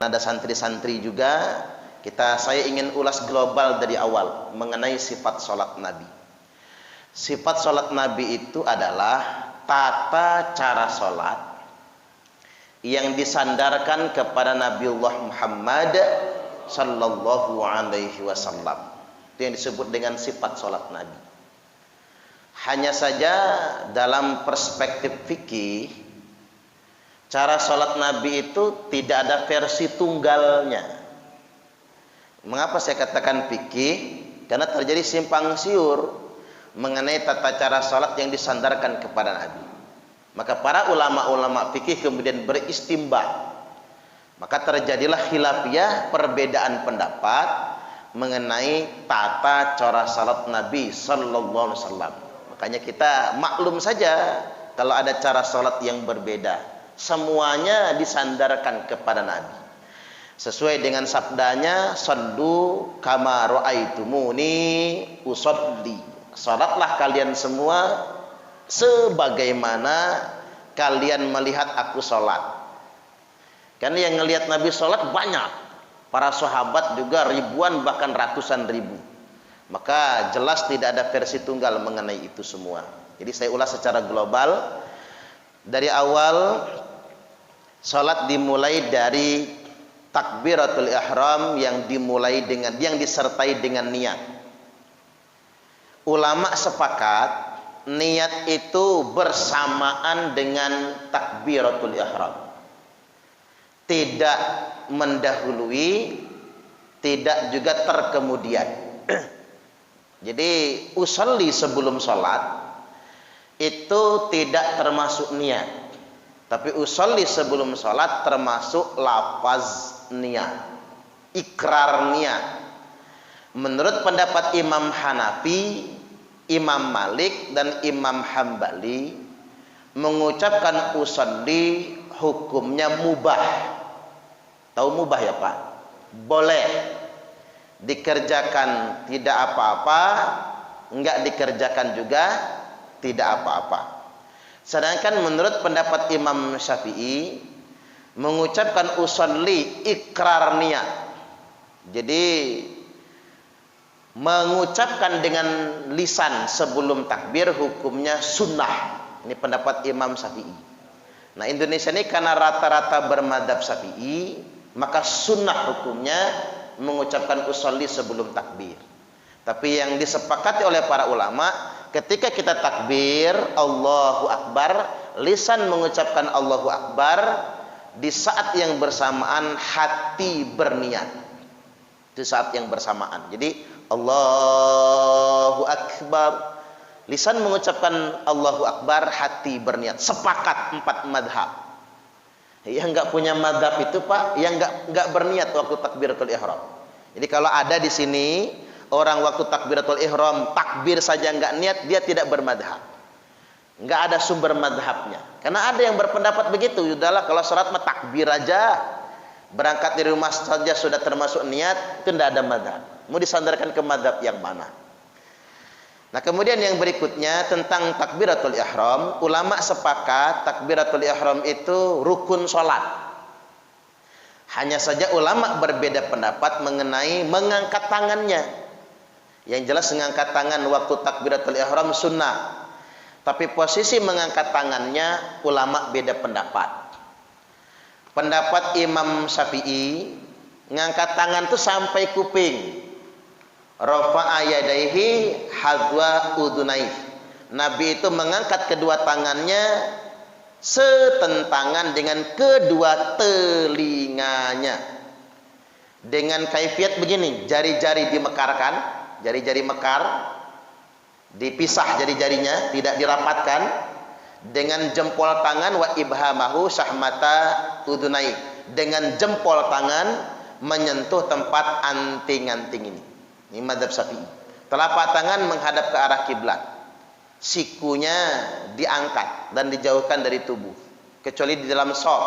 ada santri-santri juga, saya ingin ulas global dari awal mengenai sifat sholat Nabi. Sifat sholat Nabi itu adalah tata cara sholat yang disandarkan kepada Nabiullah Muhammad sallallahu alaihi wasallam. Itu yang disebut dengan sifat sholat Nabi. Hanya saja dalam perspektif fikih, cara sholat Nabi itu tidak ada versi tunggalnya. Mengapa saya katakan fikih? Karena terjadi simpang siur mengenai tata cara sholat yang disandarkan kepada Nabi. Maka para ulama-ulama fikih kemudian beristimbat. Maka terjadilah khilafiyah, perbedaan pendapat mengenai tata cara sholat Nabi sallallahu alaihi wasallam. Makanya kita maklum saja kalau ada cara sholat yang berbeda. Semuanya disandarkan kepada Nabi. Sesuai dengan sabdanya, "Shallu kama ra'aitumuni usolli." Salatlah kalian semua sebagaimana kalian melihat aku salat. Karena yang ngelihat Nabi salat banyak. Para sahabat juga ribuan bahkan ratusan ribu. Maka jelas tidak ada versi tunggal mengenai itu semua. Jadi saya ulas secara global. Dari awal salat dimulai dari takbiratul ihram yang disertai dengan niat. Ulama sepakat niat itu bersamaan dengan takbiratul ihram. Tidak mendahului, tidak juga terkemudian. Jadi usolli sebelum salat itu tidak termasuk niat. Tapi usolli sebelum salat termasuk lafaz niat, ikrar niat. Menurut pendapat Imam Hanafi, Imam Malik dan Imam Hambali, mengucapkan usolli hukumnya mubah. Tahu mubah ya Pak? Boleh dikerjakan tidak apa-apa, enggak dikerjakan juga tidak apa-apa. Sedangkan menurut pendapat Imam Syafi'i, mengucapkan usolli ikrar niat. Jadi mengucapkan dengan lisan sebelum takbir hukumnya sunnah. Ini pendapat Imam Syafi'i. Nah, Indonesia ini karena rata-rata bermadzhab Syafi'i, maka sunnah hukumnya mengucapkan usolli sebelum takbir. Tapi yang disepakati oleh para ulama, ketika kita takbir Allahu Akbar, lisan mengucapkan Allahu Akbar, di saat yang bersamaan hati berniat. Di saat yang bersamaan. Jadi Allahu Akbar, lisan mengucapkan Allahu Akbar, hati berniat. Sepakat 4 madhab. Yang enggak punya madhab itu Pak, yang enggak berniat waktu takbiratul ihram. Jadi kalau ada di sini orang waktu takbiratul ihram takbir saja enggak niat, dia tidak bermadhab. Enggak ada sumber madhabnya. Karena ada yang berpendapat begitu, udahlah kalau salat mah takbir aja. Berangkat dari rumah saja sudah termasuk niat, itu tidak ada madhab. Mau disandarkan ke madhab yang mana? Nah, kemudian yang berikutnya tentang takbiratul ihram, ulama sepakat takbiratul ihram itu rukun salat. Hanya saja ulama berbeda pendapat mengenai mengangkat tangannya. Yang jelas mengangkat tangan waktu takbiratul ihram sunnah. Tapi posisi mengangkat tangannya ulama beda pendapat. Pendapat Imam Syafi'i, ngangkat tangan itu sampai kuping. Rafa'a yadaihi hadwa udunai. Nabi itu mengangkat kedua tangannya setentangan dengan kedua telinganya. Dengan kaifiat begini, jari-jari dimekarkan, jari-jari mekar, dipisah jari-jarinya, tidak dirapatkan. Dengan jempol tangan wa ibhamahu syahmata udunai. Dengan jempol tangan menyentuh tempat anting-anting ini. Ini madzhab Syafi'i. Telapak tangan menghadap ke arah kiblat. Sikunya diangkat dan dijauhkan dari tubuh. Kecuali di dalam shaf.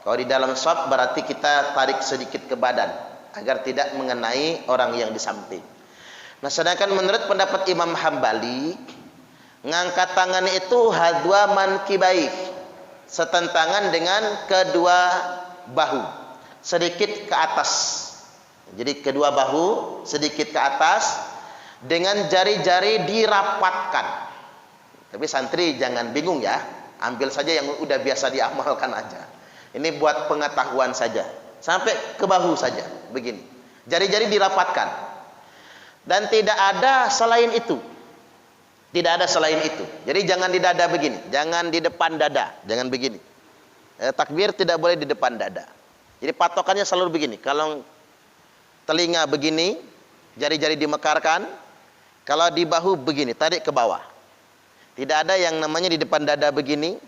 Kalau di dalam shaf berarti kita tarik sedikit ke badan agar tidak mengenai orang yang di samping. Nah, sedangkan menurut pendapat Imam Hambali, ngangkat tangan itu hadwa mankibaih, setentangan dengan kedua bahu. sedikit ke atas. Jadi kedua bahu sedikit ke atas dengan jari-jari dirapatkan. Tapi santri jangan bingung ya, ambil saja yang udah biasa diamalkan aja. Ini buat pengetahuan saja. Sampai ke bahu saja, begini. Jari-jari dirapatkan. Dan tidak ada selain itu. Tidak ada selain itu. Jadi jangan di dada begini, jangan di depan dada, jangan begini. Takbir tidak boleh di depan dada. Jadi patokannya selalu begini. Kalau telinga begini, jari-jari dimekarkan. Kalau di bahu begini, tarik ke bawah. Tidak ada yang namanya di depan dada begini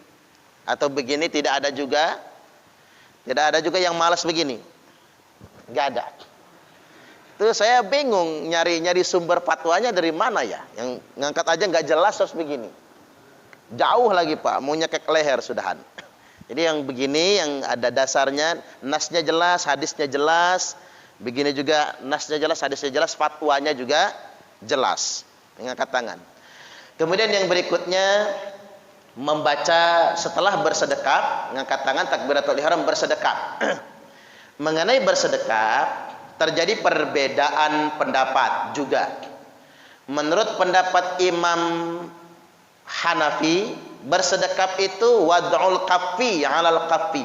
atau begini, tidak ada juga. Tidak ada juga yang malas begini. Enggak ada. Itu saya bingung nyari sumber fatwanya dari mana ya. Yang ngangkat aja nggak jelas terus begini. Jauh lagi Pak, mau nyekek leher sudahan. Jadi yang begini yang ada dasarnya, nasnya jelas, hadisnya jelas. Begini juga nasnya jelas, hadisnya jelas, fatwanya juga jelas. Mengangkat tangan. Kemudian yang berikutnya membaca setelah bersedekap, mengangkat tangan takbiratul ihram bersedekap. Mengenai bersedekap terjadi perbedaan pendapat juga. Menurut pendapat Imam Hanafi, bersedekap itu wad'ul kaffi 'alal kaffi.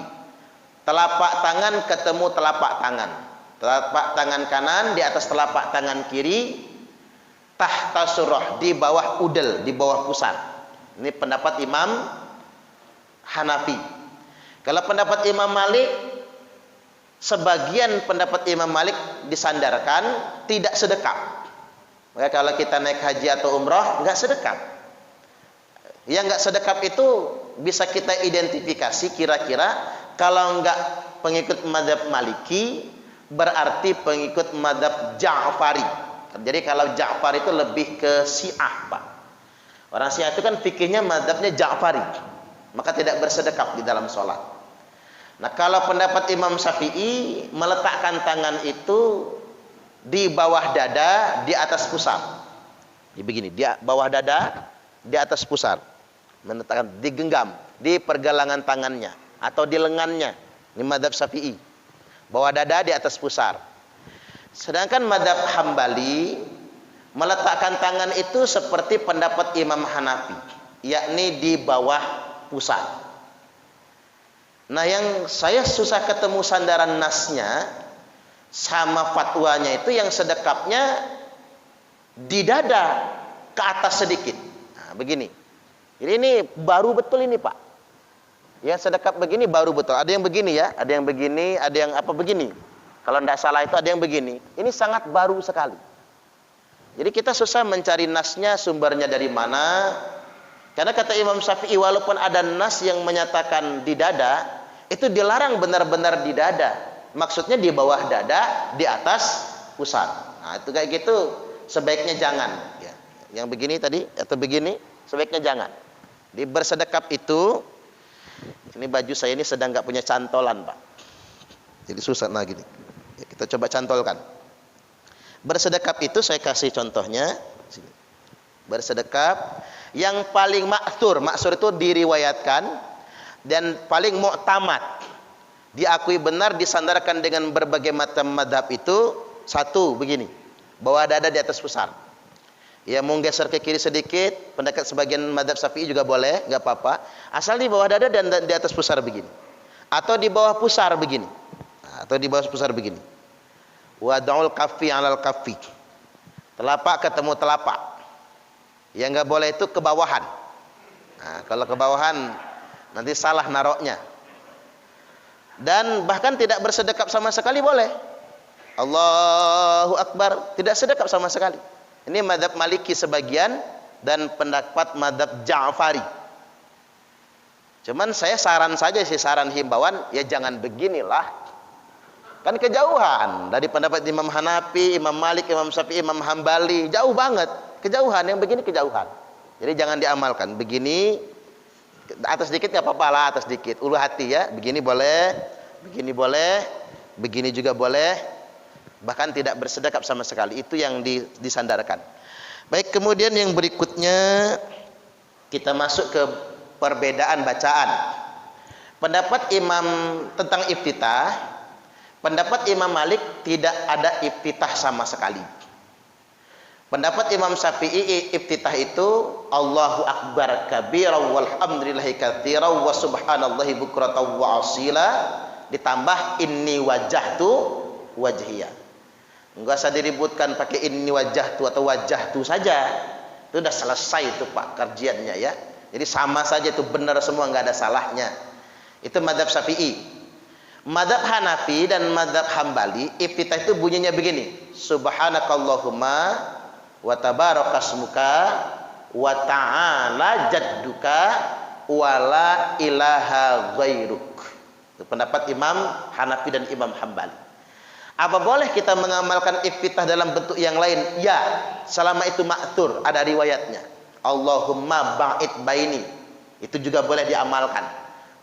Telapak tangan ketemu telapak tangan. Telapak tangan kanan di atas telapak tangan kiri, tahta surah, di bawah udel, di bawah pusar. Ini pendapat Imam Hanafi. Kalau pendapat Imam Malik, sebagian pendapat Imam Malik disandarkan tidak sedekap. Maka kalau kita naik haji atau umrah nggak sedekap. Yang nggak sedekap itu bisa kita identifikasi kira-kira kalau nggak pengikut mazhab Maliki berarti pengikut mazhab Ja'fari. Jadi kalau Ja'far itu lebih ke Syiah, Pak. Orang Syiah itu kan fikihnya mazhabnya Ja'fari. Maka tidak bersedekap di dalam sholat. Nah, kalau pendapat Imam Syafi'i meletakkan tangan itu di bawah dada, di atas pusar. Jadi begini, di bawah dada, di atas pusar. Meletakkan, digenggam di pergelangan tangannya atau di lengannya. Ini mazhab Syafi'i. Bawah dada di atas pusar. Sedangkan mazhab Hambali meletakkan tangan itu seperti pendapat Imam Hanafi, yakni di bawah pusar. Nah, yang saya susah ketemu sandaran nasnya sama fatwanya itu yang sedekapnya di dada ke atas sedikit. Nah, begini. Jadi ini baru betul ini, Pak. Yang sedekap begini baru betul. Ada yang begini ya, ada yang begini, ada yang apa begini. Kalau tidak salah itu ada yang begini. Ini sangat baru sekali. Jadi kita susah mencari nasnya, sumbernya dari mana. Karena kata Imam Syafi'i, walaupun ada nas yang menyatakan di dada, itu dilarang benar-benar di dada. Maksudnya di bawah dada, di atas pusat. Nah, itu kayak gitu sebaiknya jangan. Ya. Yang begini tadi atau begini sebaiknya jangan. Di bersedekap itu, ini baju saya ini sedang nggak punya cantolan, Pak. Jadi susah nah gini. Ya, kita coba cantolkan. Bersedekap itu saya kasih contohnya. Bersedekap yang paling maksur itu diriwayatkan. Dan paling mu'tamad, diakui benar, disandarkan dengan berbagai macam madhab itu satu begini, bawah dada di atas pusar. Ya, mau geser ke kiri sedikit, pendekat sebagian madhab Syafi'i juga boleh, nggak apa-apa. Asal di bawah dada dan di atas pusar begini, atau di bawah pusar begini, atau di bawah pusar begini. Wad'ul kaffi 'alal kaffi. Telapak ketemu telapak. Yang nggak boleh itu kebawahan. Nah, kalau kebawahan nanti salah naroknya. Dan bahkan tidak bersedekap sama sekali boleh. Allahu Akbar, tidak sedekap sama sekali. Ini mazhab Maliki sebagian dan pendapat mazhab Ja'fari. Cuman saya saran saja sih, saran himbauan, ya jangan beginilah. Kan kejauhan dari pendapat Imam Hanafi, Imam Malik, Imam Syafi'i, Imam Hambali, jauh banget. Kejauhan, yang begini kejauhan. Jadi jangan diamalkan. Begini atas dikit nggak apa-apa lah, atas dikit. Ulu hati ya, begini boleh, begini juga boleh. Bahkan tidak bersedekap sama sekali. Itu yang disandarkan. Baik, kemudian yang berikutnya kita masuk ke perbedaan bacaan. Pendapat Imam tentang iftitah, Pendapat Imam Malik tidak ada iftitah sama sekali. Pendapat Imam Syafi'i iftitah itu Allahu Akbar kabiran walhamdulillahi katsiran wa subhanallahi bukratan wa asila ditambah inni wajahtu wajhiya. Enggak usah diributkan pakai inni wajahtu atau wajahtu saja. Itu sudah selesai itu Pak kajiannya ya. Jadi sama saja itu benar semua, enggak ada salahnya. Itu mazhab Syafi'i. Mazhab Hanafi dan mazhab Hambali iftitah itu bunyinya begini. Subhanakallahumma wa tabarakasmuka wa ta'ala jadduka wa la ilaha ghairuk. Itu pendapat Imam Hanafi dan Imam Hambali. Apa boleh kita mengamalkan iftitah dalam bentuk yang lain? Ya, selama itu ma'thur, ada riwayatnya. Allahumma ba'id baini. Itu juga boleh diamalkan.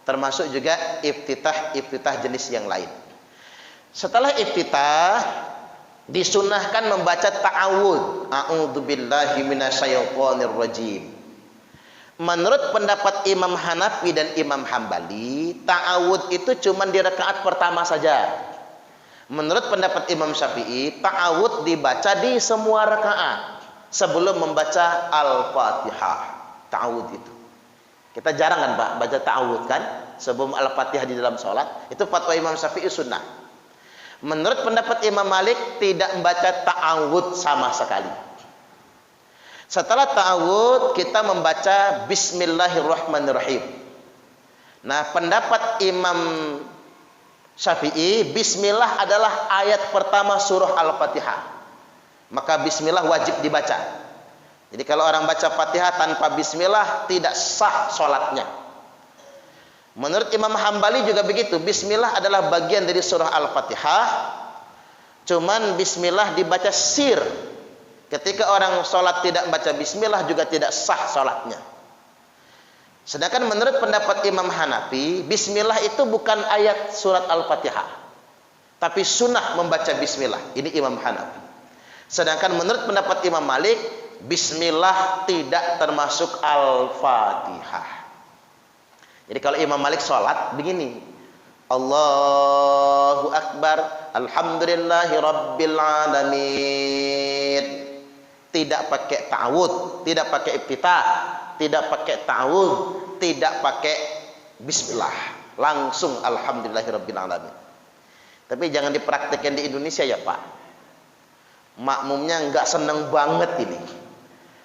Termasuk juga iftitah jenis yang lain. Setelah iftitah disunahkan membaca ta'awudz. A'udzubillahi minasyaitonir rajim. Menurut pendapat Imam Hanafi dan Imam Hambali, ta'awudz itu cuma di rakaat pertama saja. Menurut pendapat Imam Syafi'i, ta'awudz dibaca di semua rakaat sebelum membaca Al-Fatihah. Ta'awudz itu. Kita jarang kan Pak baca ta'awudz kan sebelum Al-Fatihah di dalam sholat. Itu fatwa Imam Syafi'i sunnah. Menurut pendapat Imam Malik tidak membaca ta'awudz sama sekali. Setelah ta'awudz kita membaca Bismillahirrahmanirrahim. Nah, pendapat Imam Syafi'i, Bismillah adalah ayat pertama surah Al-Fatihah. Maka Bismillah wajib dibaca. Jadi kalau orang baca Fatihah tanpa Bismillah tidak sah sholatnya. Menurut Imam Hambali juga begitu. Bismillah adalah bagian dari surah Al-Fatihah. Cuman Bismillah dibaca sir. Ketika orang sholat tidak baca Bismillah juga tidak sah sholatnya. Sedangkan menurut pendapat Imam Hanafi, Bismillah itu bukan ayat surat Al-Fatihah, tapi sunnah membaca Bismillah. Ini Imam Hanafi. Sedangkan menurut pendapat Imam Malik, Bismillah tidak termasuk Al-Fatihah. Jadi kalau Imam Malik sholat begini, Allahu Akbar, Alhamdulillahi Rabbil Alamin. Tidak pakai ta'awudz, tidak pakai iftitah, tidak pakai ta'awudz, tidak pakai Bismillah, langsung Alhamdulillahi Rabbil Alamin. Tapi jangan dipraktekkan di Indonesia ya Pak. Makmumnya nggak seneng banget ini.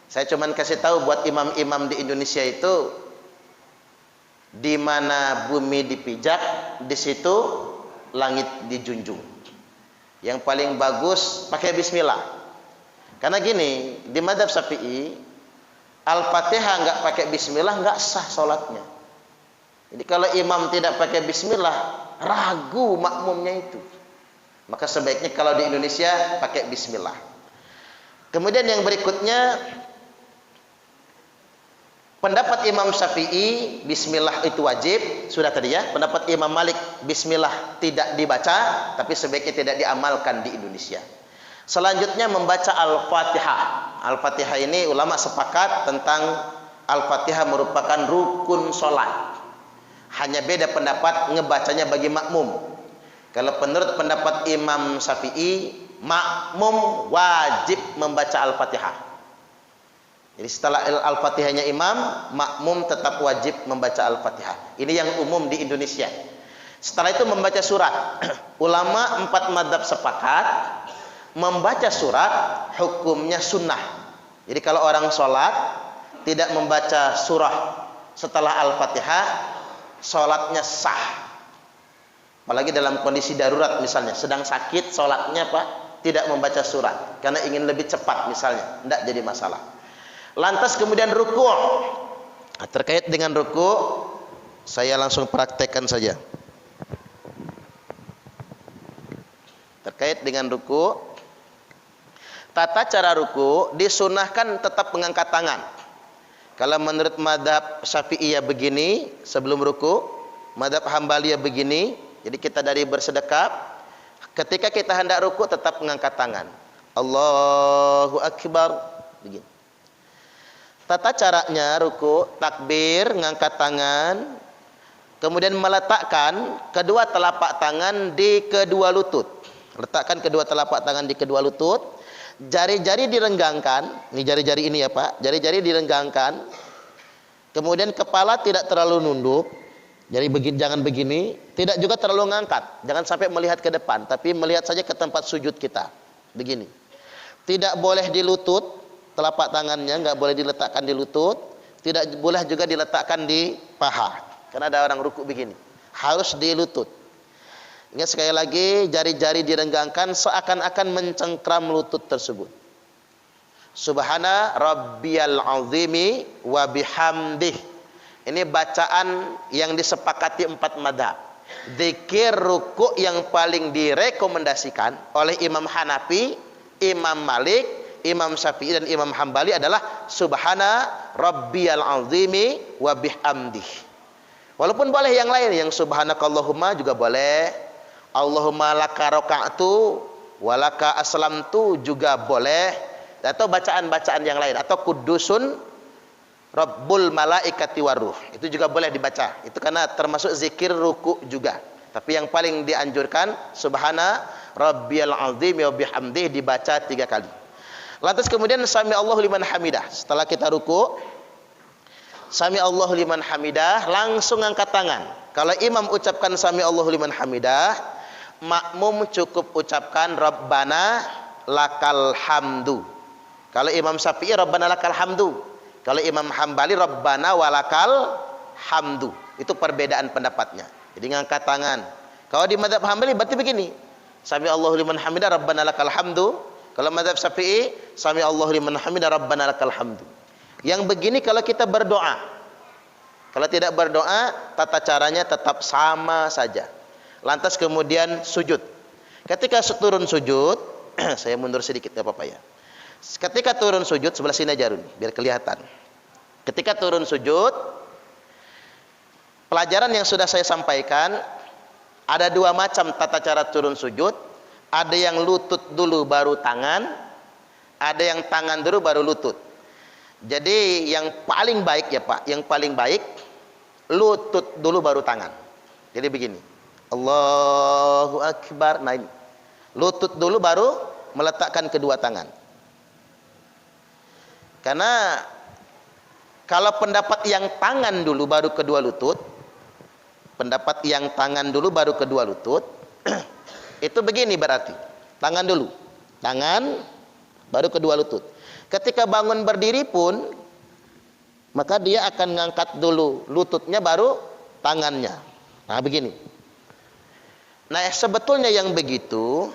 Saya cuman kasih tahu buat imam-imam di Indonesia itu, di mana bumi dipijak, di situ langit dijunjung. Yang paling bagus pakai Bismillah. Karena gini, di mazhab Syafi'i, Al-Fatihah nggak pakai Bismillah nggak sah sholatnya. Jadi kalau imam tidak pakai Bismillah, ragu makmumnya itu. Maka sebaiknya kalau di Indonesia pakai Bismillah. Kemudian yang berikutnya, pendapat Imam Syafi'i, Bismillah itu wajib, sudah tadi ya. Pendapat Imam Malik, Bismillah tidak dibaca, tapi sebaiknya tidak diamalkan di Indonesia. Selanjutnya membaca Al-Fatihah. Al-Fatihah ini ulama sepakat tentang Al-Fatihah merupakan rukun sholat. Hanya beda pendapat ngebacanya bagi makmum. Kalau menurut pendapat Imam Syafi'i, makmum wajib membaca Al-Fatihah. Jadi setelah Al-Fatihahnya imam, makmum tetap wajib membaca Al-Fatihah. Ini yang umum di Indonesia. Setelah itu membaca surat. Ulama 4 mazhab sepakat membaca surat hukumnya sunnah. Jadi kalau orang sholat tidak membaca surah setelah Al-Fatihah, sholatnya sah. Apalagi dalam kondisi darurat misalnya, sedang sakit sholatnya Pak tidak membaca surat karena ingin lebih cepat misalnya, tidak jadi masalah. Lantas kemudian ruku'. Nah, terkait dengan ruku', saya langsung praktekkan saja. Terkait dengan ruku', tata cara ruku' disunahkan tetap mengangkat tangan. Kalau menurut madhab Syafi'iyah begini sebelum ruku', madhab Hambaliyah begini. Jadi kita dari bersedekap, ketika kita hendak ruku' tetap mengangkat tangan. Allahu Akbar. Begini. Tata caranya ruku', takbir, mengangkat tangan, Kemudian meletakkan kedua telapak tangan di kedua lutut. Letakkan kedua telapak tangan di kedua lutut. Jari-jari direnggangkan. Ini jari-jari ini ya Pak. Jari-jari direnggangkan. Kemudian kepala tidak terlalu nunduk. Jadi jangan begini. Tidak juga terlalu ngangkat. Jangan sampai melihat ke depan. Tapi melihat saja ke tempat sujud kita. Begini. Tidak boleh di lutut. Telapak tangannya nggak boleh diletakkan di lutut. Tidak boleh juga diletakkan di paha. Karena ada orang rukuk begini. Harus di lutut. Ingat sekali lagi, jari-jari direnggangkan seakan-akan mencengkram lutut tersebut. Subhana rabbiyal azimi wa bihamdih. Ini bacaan yang disepakati 4 madhab. Zikir rukuk yang paling direkomendasikan oleh Imam Hanafi, Imam Malik, Imam Syafi'i dan Imam Hambali adalah Subhana rabbiyal azimi wa bihamdih. Walaupun boleh yang lain, yang subhanakallahumma juga boleh, Allahumma laka raka'tu wa laka aslamtu juga boleh, atau bacaan-bacaan yang lain, atau kudusun rabbul malaikati waruh, itu juga boleh dibaca. Itu karena termasuk zikir ruku juga. Tapi yang paling dianjurkan subhana rabbiyal azim wa bihamdih dibaca 3 kali. Lantas kemudian sami Allahu liman hamidah. Setelah kita ruku, sami Allahu liman hamidah, langsung angkat tangan. Kalau imam ucapkan sami Allahu liman hamidah, makmum cukup ucapkan Rabbana lakal hamdu. Kalau Imam Syafi'i Rabbana lakal hamdu. Kalau Imam Hambali Rabbana walakal hamdu. Itu perbedaan pendapatnya. Jadi ngangkat tangan. Kalau di mazhab Hambali berarti begini. Sami Allahu liman hamidah Rabbana lakal hamdu. Kalau mazhab Syafi'i sami Allahu liman hamidah Rabbana lakal hamdu. Yang begini kalau kita berdoa. Kalau tidak berdoa, tata caranya tetap sama saja. Lantas kemudian sujud. Ketika turun sujud, saya mundur sedikit enggak apa-apa ya. Ketika turun sujud, sebelah sini aja Run, biar kelihatan. Ketika turun sujud, pelajaran yang sudah saya sampaikan, ada 2 macam tata cara turun sujud. Ada yang lutut dulu baru tangan, ada yang tangan dulu baru lutut. Jadi yang paling baik ya Pak, yang paling baik lutut dulu baru tangan. Jadi begini, Allahu Akbar. Nah ini, lutut dulu baru meletakkan kedua tangan. Karena kalau pendapat yang tangan dulu baru kedua lutut, pendapat yang tangan dulu baru kedua lutut, itu begini berarti, tangan dulu, tangan baru kedua lutut. Ketika bangun berdiri pun, maka dia akan ngangkat dulu lututnya baru tangannya. Nah begini. Nah sebetulnya yang begitu,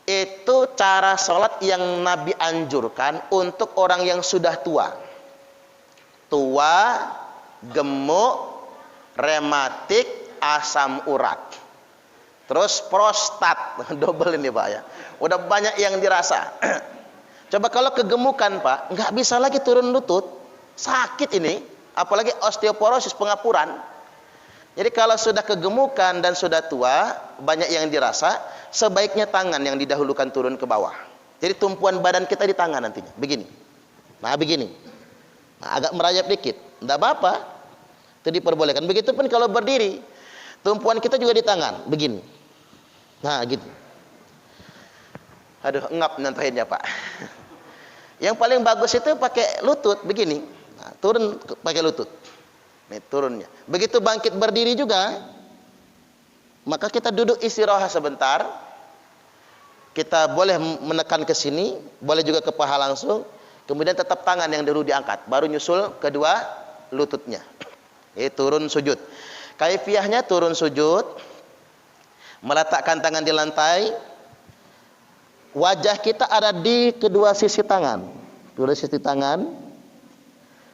itu cara sholat yang Nabi anjurkan untuk orang yang sudah tua. Tua, gemuk, rematik, asam urat. Terus prostat, double ini Pak ya. Udah banyak yang dirasa. Coba kalau kegemukan Pak, nggak bisa lagi turun lutut, sakit ini, apalagi osteoporosis, pengapuran. Jadi kalau sudah kegemukan dan sudah tua, banyak yang dirasa, sebaiknya tangan yang didahulukan turun ke bawah. Jadi tumpuan badan kita di tangan nantinya, begini. Nah begini, nah, agak merayap dikit, nggak apa-apa, itu diperbolehkan. Begitupun kalau berdiri, tumpuan kita juga di tangan, begini. Nah gitu. Aduh, ngap nyantahinnya Pak. Yang paling bagus itu pakai lutut begini. Nah, turun pakai lutut. Nih turunnya. Begitu bangkit berdiri juga, maka kita duduk istirahat sebentar. Kita boleh menekan ke sini, boleh juga ke paha langsung. Kemudian tetap tangan yang dulu diangkat, baru nyusul kedua lututnya. Turun sujud. Kaifiahnya turun sujud, meletakkan tangan di lantai. Wajah kita ada di kedua sisi tangan. Kedua sisi tangan.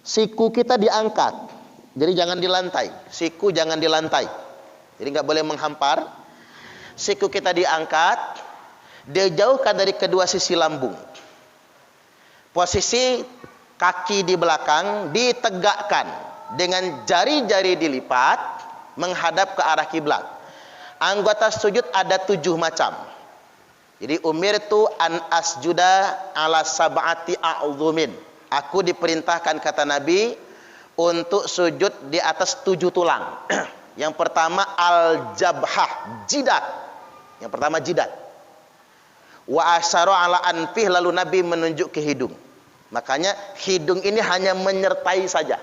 Siku kita diangkat. Jadi jangan di lantai. Siku jangan di lantai. Jadi nggak boleh menghampar. Siku kita diangkat. Dijauhkan dari kedua sisi lambung. Posisi kaki di belakang ditegakkan dengan jari-jari dilipat menghadap ke arah kiblat. Anggota sujud ada 7 macam. Jadi umirtu an asjuda ala sab'ati a'udzumin. Aku diperintahkan kata Nabi untuk sujud di atas 7 tulang. Yang pertama al-jabhah, jidat. Yang pertama jidat. Wa asyara ala anfih, lalu Nabi menunjuk ke hidung. Makanya hidung ini hanya menyertai saja.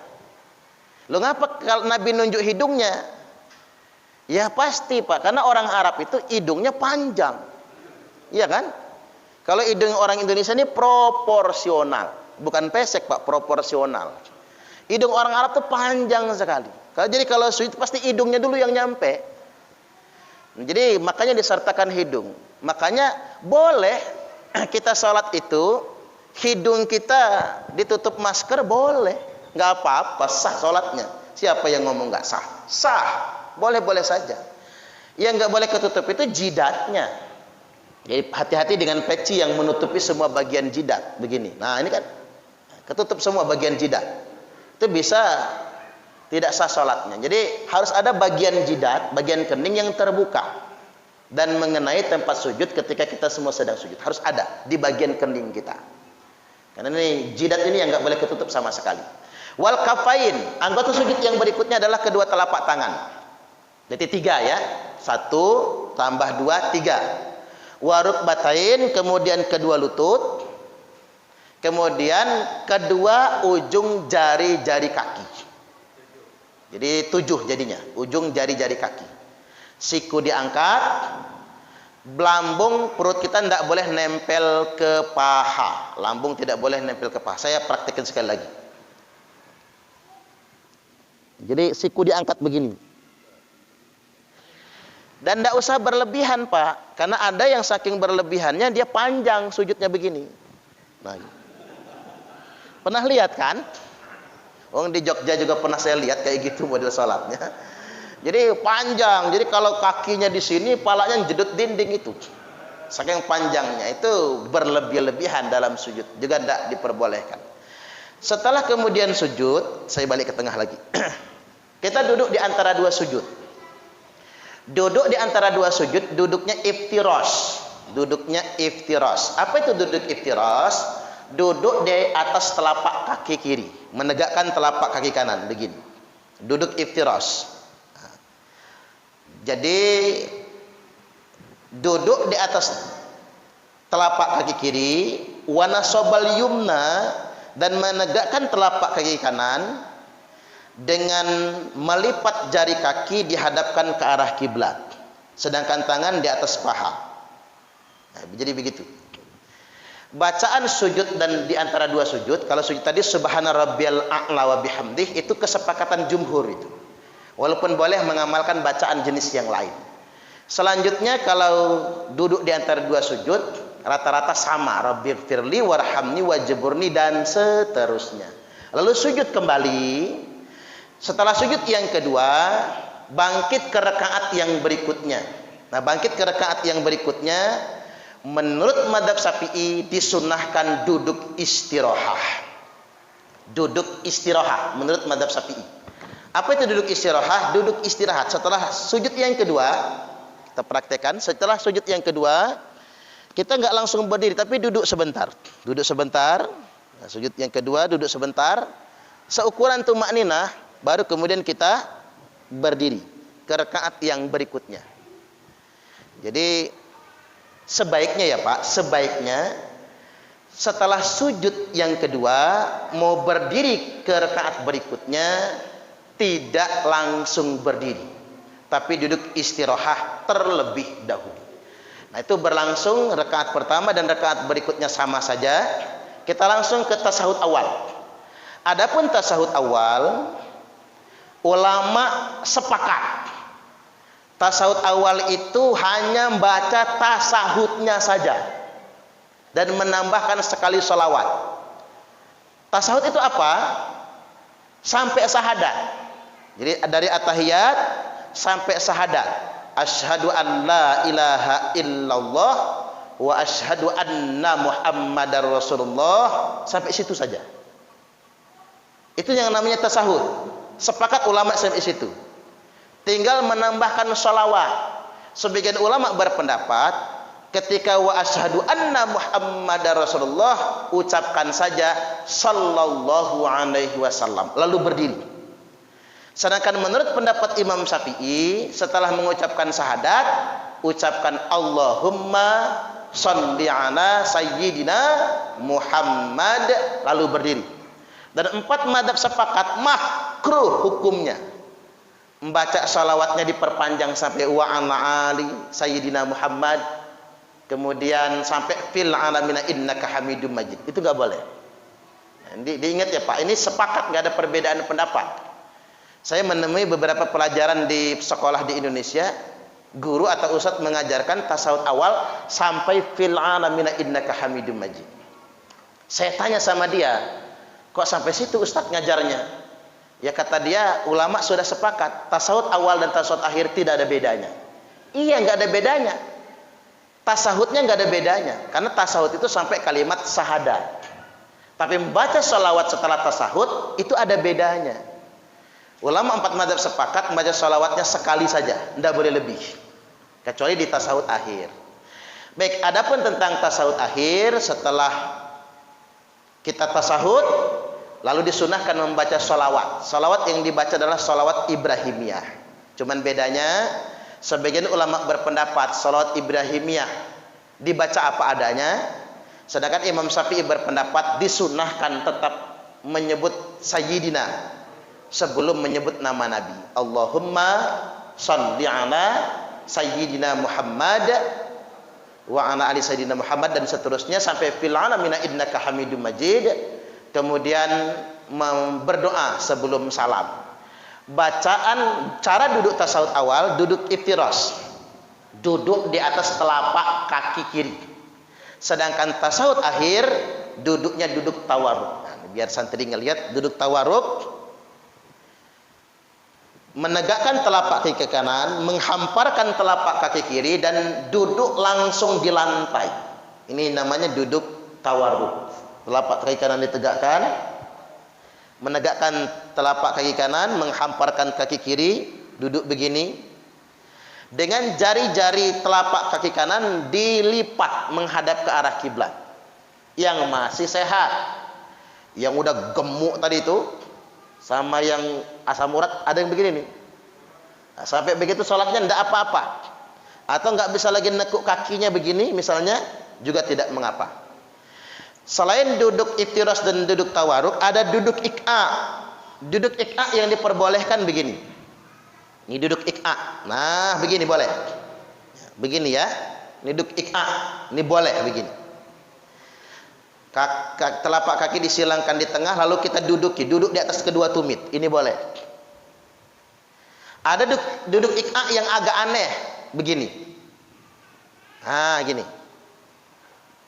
Loh ngapa kalau Nabi nunjuk hidungnya? Ya pasti Pak, karena orang Arab itu hidungnya panjang. Iya kan? Kalau hidung orang Indonesia ini proporsional, bukan pesek Pak, proporsional. Hidung orang Arab itu panjang sekali. Jadi kalau sujud pasti hidungnya dulu yang nyampe. Jadi makanya disertakan hidung. Makanya boleh kita sholat itu hidung kita ditutup masker, boleh, nggak apa-apa, sah sholatnya. Siapa yang ngomong nggak sah? Sah, boleh-boleh saja. Yang nggak boleh ketutup itu jidatnya. Jadi hati-hati dengan peci yang menutupi semua bagian jidat begini. Nah ini kan ketutup semua bagian jidat, itu bisa tidak sah sholatnya. Jadi harus ada bagian jidat, bagian kening yang terbuka dan mengenai tempat sujud ketika kita semua sedang sujud. Harus ada di bagian kening kita. Karena ini jidat ini yang nggak boleh ketutup sama sekali. Wal kafain, anggota sujud yang berikutnya adalah kedua telapak tangan. Jadi 3 ya, 1 tambah 2, 3. Waruk batain, kemudian kedua lutut, kemudian kedua ujung jari-jari kaki. Jadi 7 jadinya, ujung jari-jari kaki. Siku diangkat, lambung perut kita tidak boleh nempel ke paha. Lambung tidak boleh nempel ke paha. Saya praktekkan sekali lagi. Jadi siku diangkat begini. Dan tidak usah berlebihan Pak, karena ada yang saking berlebihannya dia panjang sujudnya begini. Nah, pernah lihat kan? Di Jogja juga pernah saya lihat kayak gitu model sholatnya. Jadi panjang, jadi kalau kakinya di sini, palanya jedut dinding itu. Saking panjangnya itu berlebih-lebihan dalam sujud, juga tidak diperbolehkan. Setelah kemudian sujud, saya balik ke tengah lagi. Kita duduk di antara 2 sujud. Duduk di antara 2 sujud, duduknya iftiras. Duduknya iftiras. Apa itu duduk iftiras? Duduk di atas telapak kaki kiri, menegakkan telapak kaki kanan begini. Duduk iftiras. Jadi duduk di atas telapak kaki kiri, wa nasobal yumna, dan menegakkan telapak kaki kanan dengan melipat jari kaki dihadapkan ke arah kiblat, sedangkan tangan di atas paha. Nah, jadi begitu. Bacaan sujud dan di antara 2 sujud, kalau sujud tadi subhana rabbiyal a'la wa bihamdih, itu kesepakatan jumhur itu. Walaupun boleh mengamalkan bacaan jenis yang lain. Selanjutnya kalau duduk di antara 2 sujud, rata-rata sama, rabbighfirli warhamni wajburni, dan seterusnya. Lalu sujud kembali. Setelah sujud yang kedua, bangkit ke rakaat yang berikutnya. Nah, bangkit ke rakaat yang berikutnya, menurut mazhab Syafi'i disunnahkan duduk istirahah. Duduk istirahah menurut mazhab Syafi'i. Apa itu duduk istirahah? Duduk istirahat setelah sujud yang kedua. Kita praktekkan, setelah sujud yang kedua, kita nggak langsung berdiri, tapi duduk sebentar. Duduk sebentar. Nah, sujud yang kedua, duduk sebentar. Seukuran tumakninah, baru kemudian kita berdiri ke rakaat yang berikutnya. Jadi sebaiknya ya Pak, sebaiknya setelah sujud yang kedua mau berdiri ke rakaat berikutnya tidak langsung berdiri, tapi duduk istirahah terlebih dahulu. Nah, itu berlangsung rakaat pertama dan rakaat berikutnya sama saja. Kita langsung ke tasahud awal. Adapun tasahud awal, ulama sepakat tasahud awal itu hanya baca tasahudnya saja dan menambahkan sekali sholawat. Tasahud itu apa? Sampai syahadat. Jadi dari at-tahiyat sampai syahadat. Asyhadu an la ilaha illallah wa asyhadu anna muhammadar rasulullah, sampai situ saja. Itu yang namanya tasahud. Sepakat ulama sampai situ. Tinggal menambahkan sholawat. Sebagian ulama berpendapat ketika wa asyhadu anna muhammadar rasulullah, ucapkan saja sallallahu alaihi wasallam, lalu berdiri. Sedangkan menurut pendapat Imam Syafi'i, setelah mengucapkan syahadat, ucapkan Allahumma sholli ala sayyidina Muhammad, lalu berdiri. Dan 4 madzhab sepakat makruh hukumnya membaca salawatnya diperpanjang sampai wa ala ali sayyidina Muhammad, kemudian sampai fil alamina innaka hamidum majid. Itu nggak boleh. Diingat ya Pak, ini sepakat, nggak ada perbedaan pendapat. Saya menemui beberapa pelajaran di sekolah di Indonesia, guru atau ustadz mengajarkan tasawuf awal sampai fil alamina innaka hamidum majid. Saya tanya sama dia, kok sampai situ ustadz ngajarnya? Ya kata dia, ulama sudah sepakat tasawuf awal dan tasawuf akhir tidak ada bedanya. Iya, nggak ada bedanya. Tasawufnya nggak ada bedanya, karena tasawuf itu sampai kalimat syahadat. Tapi membaca sholawat setelah tasawuf itu ada bedanya. Ulama 4 madzhab sepakat membaca sholawatnya sekali saja, tidak boleh lebih, kecuali di tasawuf akhir. Baik, adapun tentang tasawuf akhir, setelah kita tasawuf, lalu disunahkan membaca sholawat. Sholawat yang dibaca adalah sholawat Ibrahimiyah. Cuman bedanya, sebagian ulama berpendapat sholawat Ibrahimiyah dibaca apa adanya, sedangkan Imam Syafi'i berpendapat disunahkan tetap menyebut sayyidina sebelum menyebut nama Nabi. Allahumma sholli ala sayyidina Muhammad wa ala ali sayyidina Muhammad, dan seterusnya sampai fil alamina innaka hamidum majid. Kemudian berdoa sebelum salam. Bacaan cara duduk tasawuf awal, duduk iftiras, duduk di atas telapak kaki kiri. Sedangkan tasawuf akhir duduknya duduk tawarruk. Nah, biar santri ngelihat duduk tawarruk, menegakkan telapak kaki ke kanan, menghamparkan telapak kaki kiri, dan duduk langsung di lantai. Ini namanya duduk tawarruk. Telapak kaki kanan ditegakkan, menegakkan telapak kaki kanan, menghamparkan kaki kiri, duduk begini. Dengan jari-jari telapak kaki kanan dilipat menghadap ke arah kiblat. Yang masih sehat, yang udah gemuk tadi itu, sama yang asam urat, ada yang begini nih. Nah, sampai begitu sholatnya tidak apa-apa. Atau nggak bisa lagi nekuk kakinya begini misalnya, juga tidak mengapa. Selain duduk iftiras dan duduk tawaruk, ada duduk ik'a. Duduk ik'a yang diperbolehkan begini. Ini duduk ik'a. Nah, begini boleh. Begini ya. Ini duduk ik'a. Ini boleh begini. Telapak kaki disilangkan di tengah, lalu kita duduk di atas kedua tumit. Ini boleh. Ada duduk ik'a yang agak aneh begini. Nah, gini.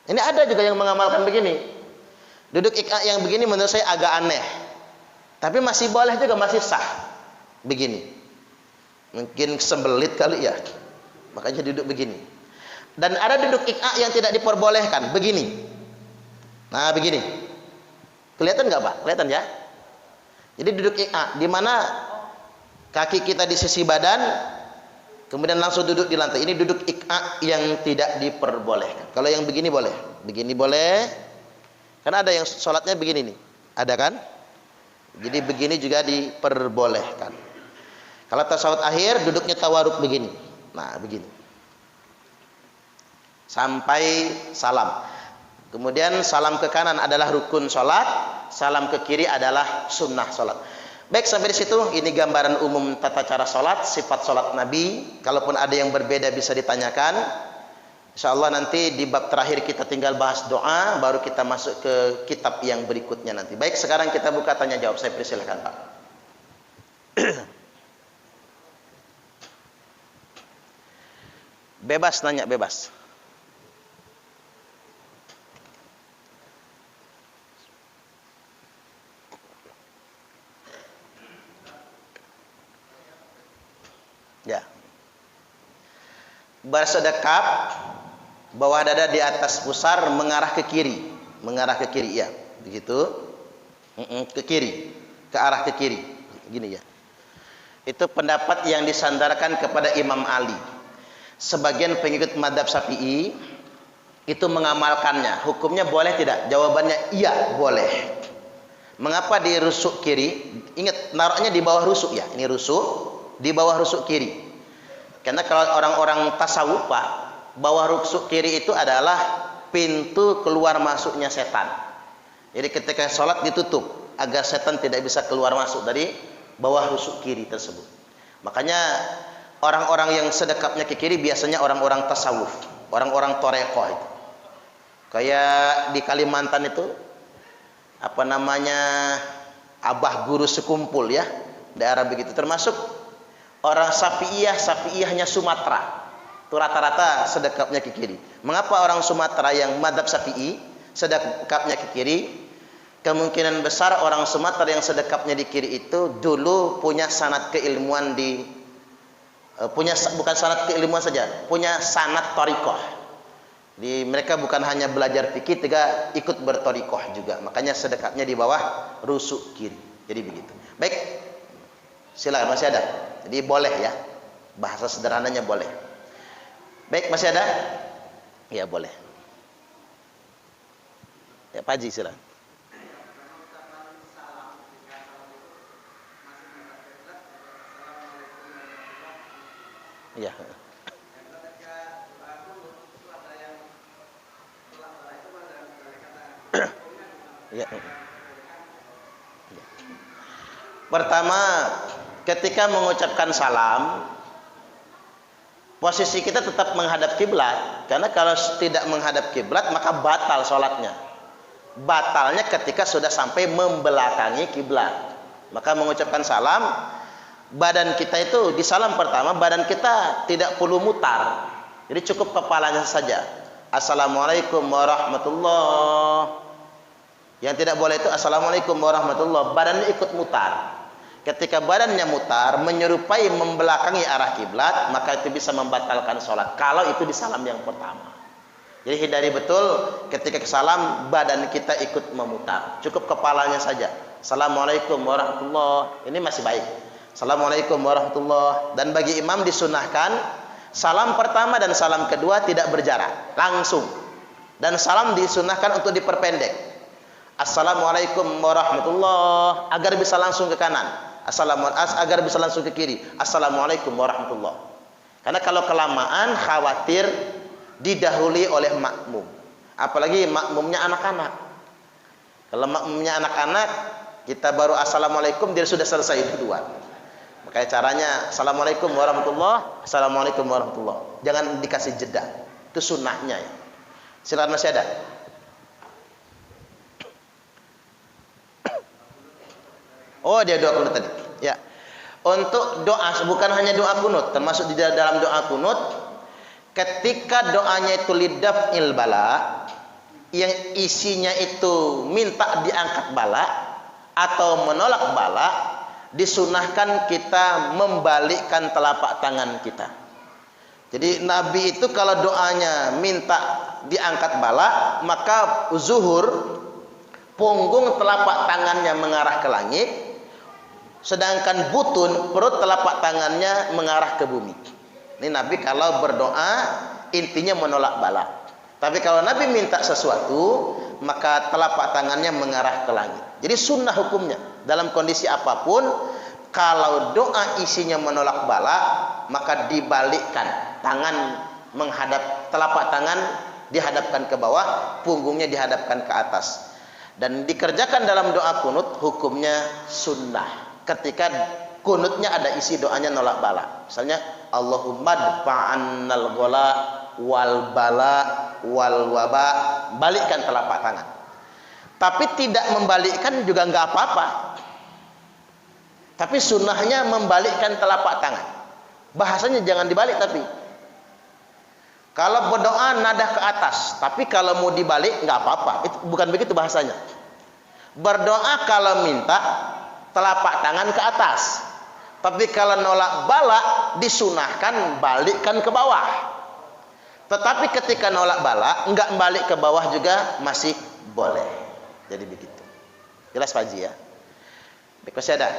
Ini ada juga yang mengamalkan begini. Duduk ik'a yang begini menurut saya agak aneh. Tapi masih boleh juga, masih sah. Begini. Mungkin sembelit kali ya. Makanya duduk begini. Dan ada duduk ik'a yang tidak diperbolehkan, begini. Nah, begini. Kelihatan nggak Pak? Kelihatan ya? Jadi duduk ik'a, di mana kaki kita di sisi badan, kemudian langsung duduk di lantai. Ini duduk ik'a yang tidak diperbolehkan. Kalau yang begini boleh. Begini boleh. Karena ada yang sholatnya begini nih. Ada kan? Jadi begini juga diperbolehkan. Kalau tasawuf akhir, duduknya tawaruk begini. Nah, begini. Sampai salam. Kemudian salam ke kanan adalah rukun sholat, salam ke kiri adalah sunnah sholat. Baik, sampai di situ ini gambaran umum tata cara sholat, sifat sholat Nabi. Kalaupun ada yang berbeda bisa ditanyakan. Insyaallah nanti di bab terakhir kita tinggal bahas doa, baru kita masuk ke kitab yang berikutnya nanti. Baik, sekarang kita buka tanya jawab. Saya persilahkan Pak. Bebas nanya, bebas. Ya. Bersedekap, bawah dada di atas pusar, mengarah ke kiri. Mengarah ke kiri, ya. Begitu. Ke kiri. Ke arah ke kiri. Gini ya. Itu pendapat yang disandarkan kepada Imam Ali. Sebagian pengikut mazhab Syafi'i itu mengamalkannya. Hukumnya boleh tidak? Jawabannya iya, boleh. Mengapa di rusuk kiri? Ingat, naruhnya di bawah rusuk ya. Ini rusuk, di bawah rusuk kiri. Karena kalau orang-orang tasawuf Pak, bawah rusuk kiri itu adalah pintu keluar masuknya setan. Jadi ketika sholat ditutup agar setan tidak bisa keluar masuk dari bawah rusuk kiri tersebut. Makanya orang-orang yang sedekapnya ke kiri biasanya orang-orang tasawuf, orang-orang torekoh itu. Kayak di Kalimantan itu apa namanya, abah guru sekumpul ya, daerah begitu, termasuk orang Syafi'iyahnya Sumatera itu rata-rata sedekapnya ke kiri. Mengapa orang Sumatera yang madhab Syafi'i sedekapnya ke kiri? Kemungkinan besar orang Sumatera yang sedekapnya di kiri itu dulu punya sanad keilmuan bukan sanad keilmuan saja, punya sanad thariqah. Mereka bukan hanya belajar fikih, juga ikut berthariqah juga. Makanya sedekapnya di bawah rusuk kiri. Jadi begitu. Baik. Silakan, masih ada. Jadi boleh ya. Bahasa sederhananya boleh. Baik, masih ada? Ya, boleh. Ya, Pak Haji silakan. Ya. Ya. Pertama, ketika mengucapkan salam, posisi kita tetap menghadap kiblat. Karena kalau tidak menghadap kiblat maka batal sholatnya. Batalnya ketika sudah sampai membelakangi kiblat. Maka mengucapkan salam, badan kita itu di salam pertama, badan kita tidak perlu mutar. Jadi cukup kepalanya saja. Assalamualaikum warahmatullahi. Yang tidak boleh itu assalamualaikum warahmatullahi, badannya ikut mutar. Ketika badannya mutar menyerupai membelakangi arah kiblat, maka itu bisa membatalkan sholat. Kalau itu di salam yang pertama. Jadi hindari betul ketika ke salam badan kita ikut memutar. Cukup kepalanya saja. Assalamualaikum warahmatullahi. Ini masih baik. Assalamualaikum warahmatullahi. Dan bagi imam disunahkan salam pertama dan salam kedua tidak berjarak, langsung. Dan salam disunahkan untuk diperpendek. Assalamualaikum warahmatullahi, agar bisa langsung ke kanan. Agar bisa langsung ke kiri. Assalamualaikum warahmatullahi. Karena kalau kelamaan khawatir didahului oleh makmum. Apalagi makmumnya anak-anak. Kalau makmumnya anak-anak, kita baru assalamualaikum dia sudah selesai duluan. Makanya caranya assalamualaikum warahmatullahi, assalamualaikum warahmatullahi. Jangan dikasih jeda. Itu sunnahnya ya. Silakan, masih ada. Oh, dia doa kunut tadi. Ya. Untuk doa bukan hanya doa kunut, termasuk di dalam doa kunut ketika doanya itu lidaf'il bala, yang isinya itu minta diangkat bala atau menolak bala, disunahkan kita membalikkan telapak tangan kita. Jadi Nabi itu kalau doanya minta diangkat bala, maka zuhur punggung telapak tangannya mengarah ke langit, sedangkan butun perut telapak tangannya mengarah ke bumi. Ini Nabi kalau berdoa intinya menolak bala. Tapi kalau Nabi minta sesuatu maka telapak tangannya mengarah ke langit. Jadi sunnah hukumnya dalam kondisi apapun, kalau doa isinya menolak bala maka dibalikkan, tangan menghadap, telapak tangan dihadapkan ke bawah, punggungnya dihadapkan ke atas. Dan dikerjakan dalam doa kunut hukumnya sunnah. Ketika kunutnya ada isi doanya nolak bala. Misalnya Allahumma dfa'annal ghala wal bala wal waba, balikkan telapak tangan. Tapi tidak membalikkan juga enggak apa-apa. Tapi sunnahnya membalikkan telapak tangan. Bahasanya jangan dibalik tapi. Kalau berdoa nada ke atas, tapi kalau mau dibalik enggak apa-apa. Itu bukan begitu bahasanya. Berdoa kalau minta telapak tangan ke atas, tapi kalau nolak bala disunahkan balikkan ke bawah. Tetapi ketika nolak bala enggak balik ke bawah juga masih boleh. Jadi begitu. Jelas Pak Haji ya? Baik, masih ada.